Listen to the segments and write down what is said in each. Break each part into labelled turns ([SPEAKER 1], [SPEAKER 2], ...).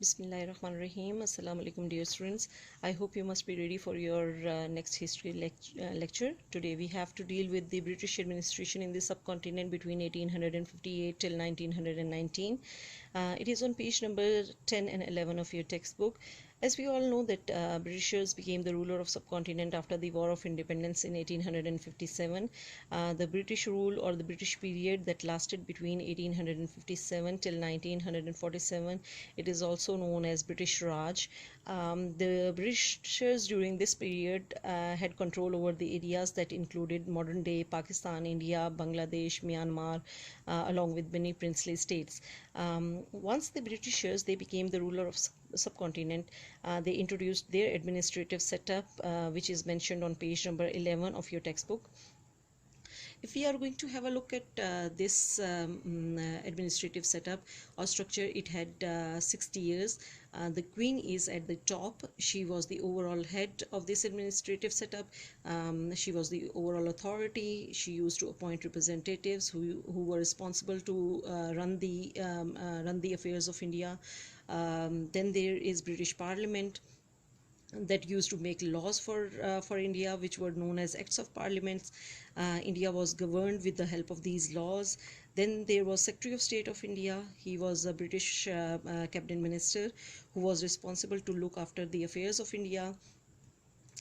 [SPEAKER 1] Bismillahirrahmanirrahim. Assalamu alaikum, dear students. I hope you must be ready for your next history lecture. Today we have to deal with the British administration in the subcontinent between 1858 till 1919. It is on page number 10 and 11 of your textbook. As we all know that Britishers became the ruler of subcontinent after the War of Independence in 1857. The British rule or the British period that lasted between 1857 till 1947. It is also known as British Raj. The Britishers during this period had control over the areas that included modern day Pakistan, India, Bangladesh, Myanmar, along with many princely states. Once the Britishers they became the ruler of subcontinent, they introduced their administrative setup, which is mentioned on page number 11 of your textbook. If we are going to have a look at this administrative setup or structure, it had 60 years. The queen is at the top. She was the overall head of this administrative setup. She was the overall authority. She used to appoint representatives who were responsible to run the affairs of India. Then there is British Parliament that used to make laws for India, which were known as Acts of Parliaments. India was governed with the help of these laws. Then there was Secretary of State of India. He was a British cabinet minister who was responsible to look after the affairs of India.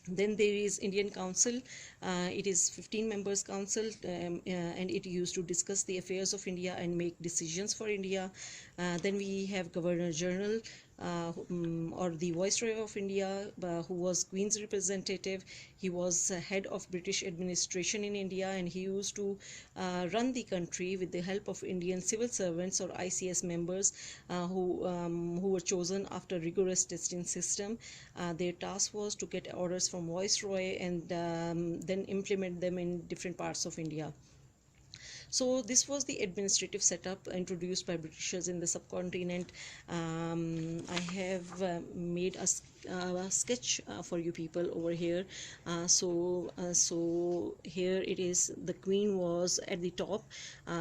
[SPEAKER 1] Then there is Indian Council. It is 15 members council, and it used to discuss the affairs of India and make decisions for India. Then we have Governor General, or the Viceroy of India, who was Queen's representative. He was head of British administration in India, and he used to run the country with the help of Indian civil servants or ICS members, who were chosen after rigorous testing system. Their task was to get orders from Viceroy and then implement them in different parts of India. So this was the administrative setup introduced by Britishers in the subcontinent. I have made a sketch for you people over here. So here it is. The Queen was at the top.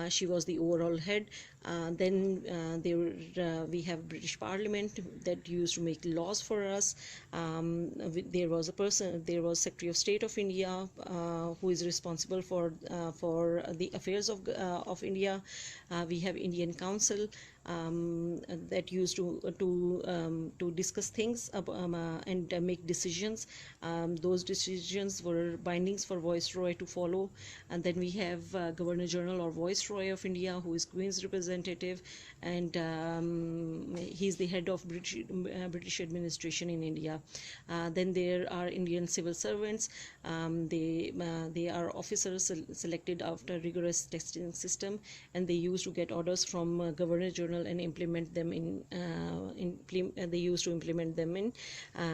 [SPEAKER 1] She was the overall head. Then we have British Parliament that used to make laws for us. There was Secretary of State of India, who is responsible for the affairs of India. We have Indian Council that used to discuss things and make decisions. Those decisions were bindings for Viceroy to follow. And then we have Governor General or Viceroy of India, who is Queen's representative, and he's the head of British administration in India. Then there are Indian civil servants. They are officers selected after rigorous testing system, and they used to get orders from Governor General and implement them they used to implement them in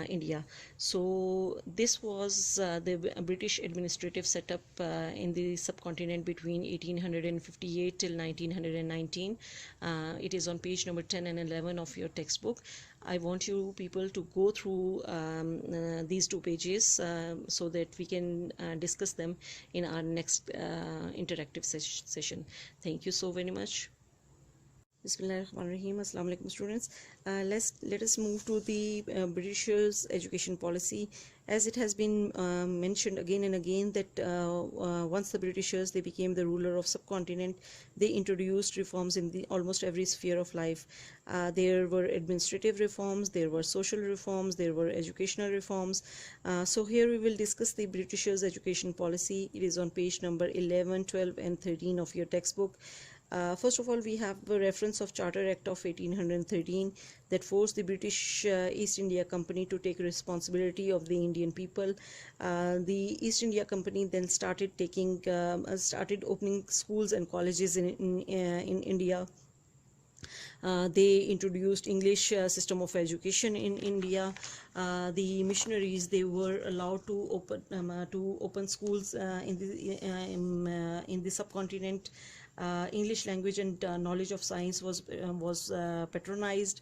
[SPEAKER 1] India. So this was the British administrative setup in the subcontinent between 1858 till 1919. It is on page number 10 and 11 of your textbook. I want you people to go through these two pages so that we can discuss them in our next interactive session. Thank you so very much. Bismillahirrahmanirrahim. Assalamu alaikum, students. Let us move to the Britishers' education policy. As it has been mentioned again and again that once the Britishers they became the ruler of subcontinent, they introduced reforms in almost every sphere of life. There were administrative reforms, there were social reforms, there were educational reforms. So here we will discuss the Britishers' education policy. It is on page number 11, 12 and 13 of your textbook. First of all, we have a reference of Charter Act of 1813 that forced the British East India Company to take responsibility of the Indian people. The East India Company then started opening schools and colleges in India. They introduced English system of education in India. The missionaries they were allowed to open schools in the subcontinent. English language and knowledge of science was patronized.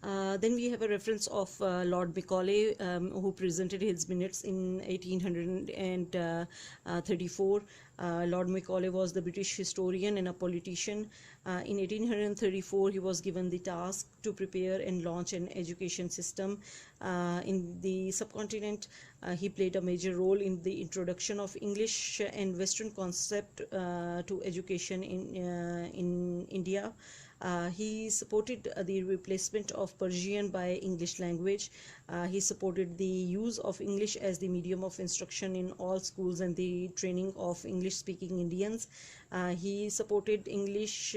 [SPEAKER 1] Then we have a reference of Lord Macaulay, who presented his minutes in 1834. Lord Macaulay was the British historian and a politician. In 1834, he was given the task to prepare and launch an education system in the subcontinent. He played a major role in the introduction of English and Western concept to education in India. He supported the replacement of Persian by English language. He supported the use of English as the medium of instruction in all schools and the training of English-speaking Indians. He supported English.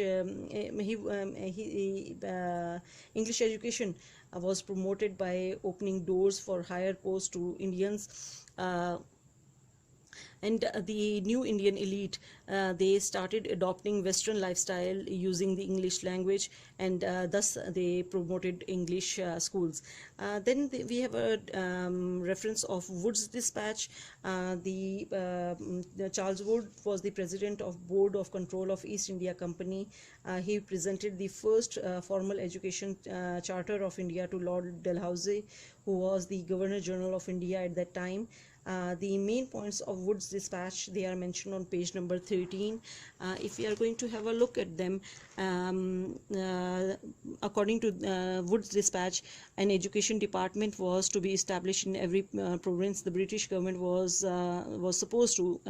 [SPEAKER 1] English education was promoted by opening doors for higher posts to Indians. And the new Indian elite, they started adopting Western lifestyle using the English language, and thus they promoted English schools. Then we have a reference of Wood's dispatch. Charles Wood was the president of Board of Control of East India Company. He presented the first formal education charter of India to Lord Dalhousie, who was the Governor General of India at that time. The main points of Wood's dispatch, they are mentioned on page number 13. If we are going to have a look at them, according to Wood's dispatch, an education department was to be established in every province. The British government was supposed to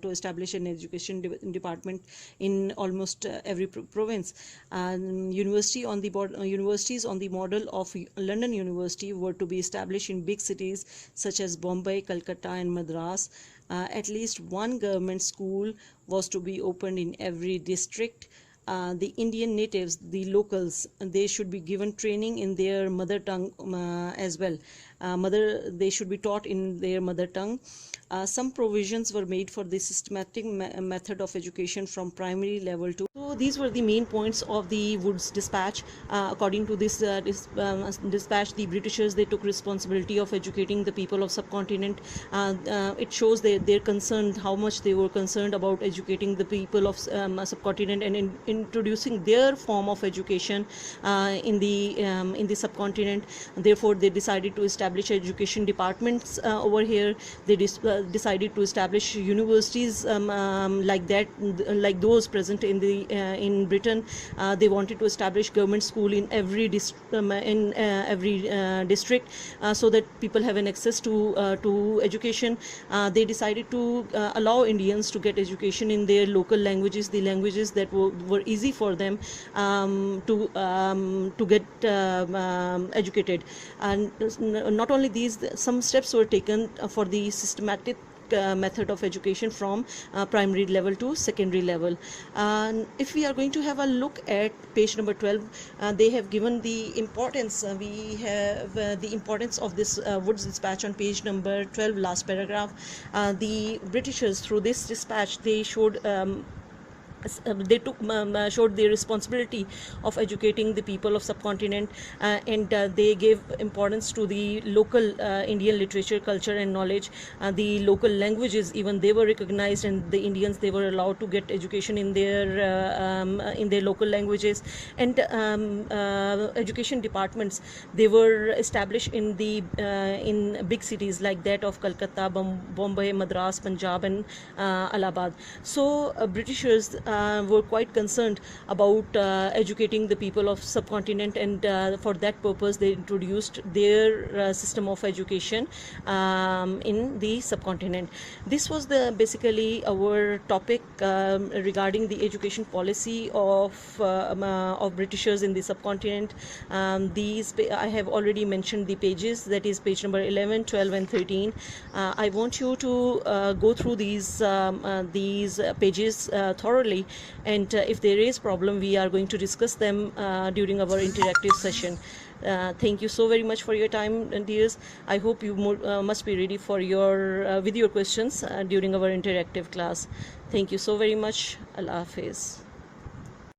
[SPEAKER 1] establish an education department in almost every province. Universities on the model of London University were to be established in big cities such as Bombay, Calcutta and Madras. At least one government school was to be opened in every district. The Indian natives, the locals, they should be given training in their mother tongue as well. They should be taught in their mother tongue. Some provisions were made for the systematic method of education from primary level to. So these were the main points of the Wood's dispatch. According to this dispatch, the Britishers, they took responsibility of educating the people of subcontinent. It shows their concern, how much they were concerned about educating the people of subcontinent and introducing their form of education in the subcontinent. Therefore, they decided to establish education departments over here. They decided to establish universities like those present in Britain. They wanted to establish government school in every district so that people have an access to education. They decided to allow Indians to get education in their local languages, the languages that were easy for them to get educated. And not only these, some steps were taken for the systematic method of education from primary level to secondary level. If we are going to have a look at page number 12, they have given the importance. We have the importance of this Wood's dispatch on page number 12, last paragraph. The Britishers, through this dispatch, they showed showed the responsibility of educating the people of subcontinent, and they gave importance to the local Indian literature, culture and knowledge. The local languages, even they were recognized, and the Indians, they were allowed to get education in their local languages. And education departments, they were established in big cities like that of Calcutta, Bombay, Madras, Punjab and Allahabad. So Britishers were quite concerned about educating the people of subcontinent, and for that purpose they introduced their system of education in the subcontinent. This was basically our topic regarding the education policy of Britishers in the subcontinent. I have already mentioned the pages, that is page number 11, 12 and 13. I want you to go through these pages thoroughly, and if there is problem, we are going to discuss them during our interactive session. Thank you so very much for your time, dears. I hope you must be ready for with your questions during our interactive class. Thank you so very much. Allah Hafiz.